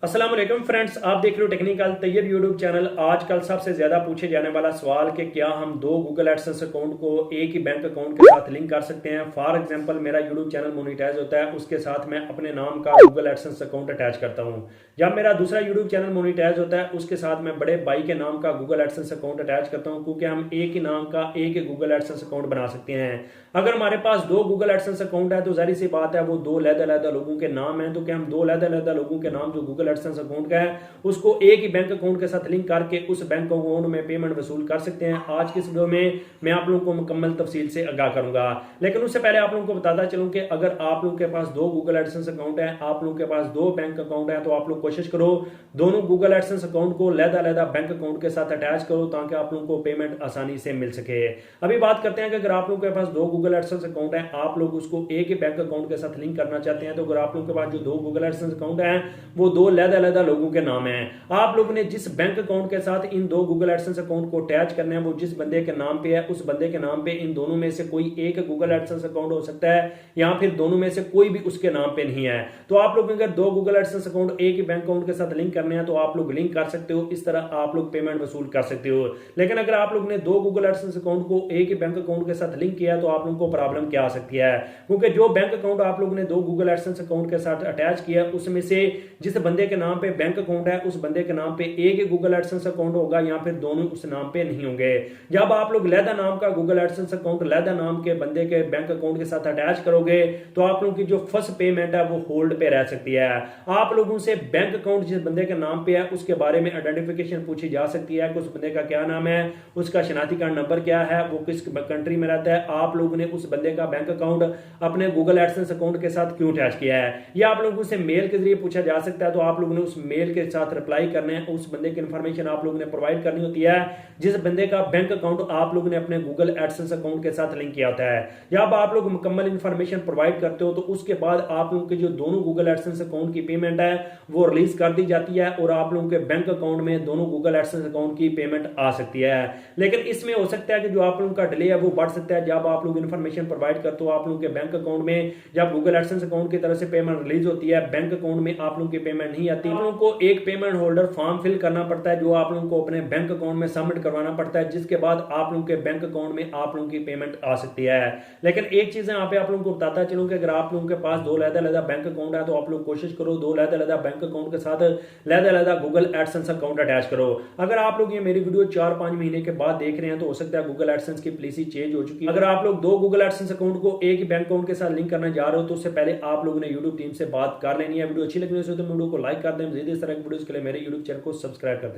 अस्सलाम वालेकुम फ्रेंड्स, आप देख रहे हो टेक्निकल तैयब यूट्यूब चैनल। आजकल सबसे ज्यादा पूछे जाने वाला सवाल कि क्या हम दो गूगल एडसेंस अकाउंट को एक ही बैंक अकाउंट के साथ लिंक कर सकते हैं। फॉर एग्जांपल, मेरा यूट्यूब चैनल मोनेटाइज होता है, उसके साथ मैं अपने नाम का गूगल एडसेंस अकाउंट अटैच करता हूं। जब मेरा दूसरा यूट्यूब चैनल मोनेटाइज होता है, उसके साथ मैं बड़े भाई के नाम का गूगल एडसेंस अकाउंट अटैच करता हूं, क्योंकि हम एक ही नाम का एक ही गूगल एडसेंस अकाउंट बना सकते हैं। अगर हमारे पास दो गूगल एडसेंस अकाउंट है तो जाहिर सी बात है वो दो अलग-अलग लोगों के नाम हैं, तो क्या हम दो अलग-अलग लोगों के नाम जो गूगल एडसेंस अकाउंट का है उसको एक ही बैंक अकाउंट के साथ लिंक करके उस बैंक अकाउंट में पेमेंट वसूल कर सकते हैं। आज की इस वीडियो में मैं आप लोगों को मुकम्मल तफसील से आगाह करूंगा, लेकिन उससे पहले आप लोगों को बताता चलूं कि अगर आप लोगों के पास दो गूगल एडसेंस अकाउंट है, आप लोगों के पास दो बैंक अकाउंट है, तो आप लोग कोशिश करो दोनों गूगल एडसेंस अकाउंट को अलग-अलग बैंक अकाउंट के साथ अटैच करो, ताकि आप लोगों को पेमेंट आसानी से मिल सके। अभी बात करते हैं कि अगर आप लोगों के पास दो गूगल एडसेंस अकाउंट है, आप लोग उसको एक ही बैंक अकाउंट के साथ लिंक करना चाहते हैं, तो अगर आप लोगों के पास जो दो गूगल एडसेंस अकाउंट है वो दो अलग-अलग लोगों के नाम है, आप लोगों ने जिस बैंक अकाउंट के साथ इन दो गूगल एडसेंस अकाउंट को अटैच करना है वो जिस बंदे के नाम पे है, उस बंदे के नाम पे इन दोनों में से कोई एक गूगल एडसेंस अकाउंट हो सकता है, या फिर दोनों में से कोई भी उसके नाम पे नहीं है। तो आप लोग अगर दो गूगल एडसेंस अकाउंट एक ही बैंक अकाउंट के साथ लिंक करने हैं तो आप लोग लिंक कर सकते हो, इस तरह आप लोग पेमेंट वसूल कर सकते हो। लेकिन अगर आप लोग ने दो गूगल एडसेंस अकाउंट को एक ही बैंक अकाउंट के साथ लिंक किया तो आप लोगों को प्रॉब्लम क्या आ सकती है, क्योंकि जो बैंक अकाउंट आप लोगों ने दो गूगल एडसेंस अकाउंट के साथ अटैच किया उसमें से जिस बंदे के नाम पे बैंक अकाउंट है उस बंदे के नाम पे एक ही गूगल एडसेंस अकाउंट होगा, या फिर दोनों उस नाम पे नहीं होंगे। जब आप लोग लहदा नाम का गूगल एडसेंस अकाउंट लहदा नाम के बंदे के बैंक अकाउंट के साथ अटैच करोगे तो आप लोगों की जो फर्स्ट पेमेंट है वो होल्ड पे रह सकती है। आप लोगों से बैंक अकाउंट जिस बंदे के नाम पे है उसके बारे में आइडेंटिफिकेशन पूछी जा सकती है कि उस बंदे का क्या नाम है, उसका शनाख्ती कार्ड नंबर क्या है, वो किस कंट्री में रहता है, आप लोगों ने उस बंदे का बैंक अकाउंट अपने गूगल एडसेंस अकाउंट के साथ क्यों अटैच किया है, यह आप लोगों से मेल के जरिए पूछा जा सकता है। तो आप लोगों ने उस मेल के साथ रिप्लाई करना है, उस बंदे की इंफॉर्मेशन आप लोगों ने प्रोवाइड करनी होती है जिस बंदे का बैंक अकाउंट आप लोगों ने अपने गूगल एडसेंस अकाउंट के साथ लिंक किया होता है। जब आप लोग मुकम्मल इंफॉर्मेशन प्रोवाइड करते हो तो उसके बाद आप लोगों के जो दोनों गूगल एडसेंस अकाउंट की पेमेंट है वो रिलीज कर दी जाती है और आप लोगों के बैंक अकाउंट में दोनों गूगल एडसेंस अकाउंट की पेमेंट आ सकती है। लेकिन इसमें हो सकता है कि जो आप लोगों का डिले है वो बढ़ सकता है। जब आप लोग इंफॉर्मेशन प्रोवाइड करते हो आप लोगों के बैंक अकाउंट में, जब गूगल एडसेंस अकाउंट की तरफ से पेमेंट रिलीज होती है, बैंक अकाउंट में आप लोगों की पेमेंट नहीं आती, आप लोगों को एक पेमेंट होल्डर फॉर्म फिल करना पड़ता है जो आप लोगों को अपने बैंक अकाउंट में सबमिट करवाना पड़ता है, जिसके बाद आप लोगों के बैंक अकाउंट में आप लोगों की पेमेंट आ सकती है। लेकिन एक चीज यहाँ पे आप लोगों को बताता चलूं कि अगर आप लोगों के पास दो अलग-अलग बैंक अकाउंट है तो आप लोग कोशिश करो दो अलग-अलग बैंक अकाउंट के साथ अलग-अलग गूगल एडसेंस अकाउंट अटैच करो। अगर आप लोग ये मेरी वीडियो 4-5 महीने के बाद देख रहे हैं तो हो सकता है गूगल एडसेंस की पॉलिसी चेंज हो चुकी है। अगर आप लोग दो गूगल एडसेंस अकाउंट को एक ही बैंक अकाउंट के साथ लिंक करने जा रहे हो तो उससे पहले आप लोगों ने यूट्यूब टीम से बात कर लेनी है। वीडियो अच्छी लगने से तो वीडियो को लाइक कर दें, मजीद इस तरह की वीडियोस के लिए मेरे यूट्यूब चैनल को सब्सक्राइब कर दें।